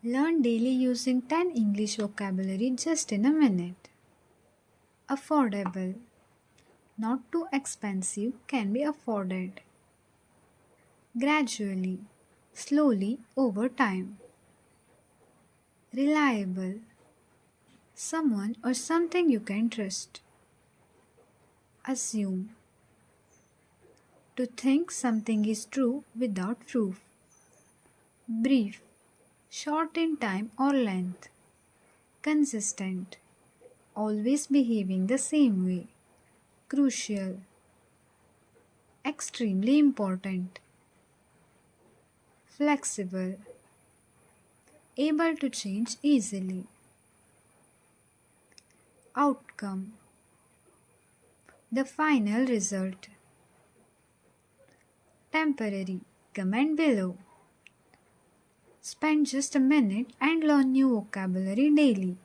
Learn daily using 10 English vocabulary just in a minute. Affordable. Not too expensive, can be afforded. Gradually, slowly over time. Reliable. Someone or something you can trust. Assume. To think something is true without proof. Brief. Short in time or length. Consistent. Always behaving the same way. Crucial. Extremely important. Flexible. Able to change easily. Outcome. The final result. Temporary. Comment below. Spend just a minute and learn new vocabulary daily.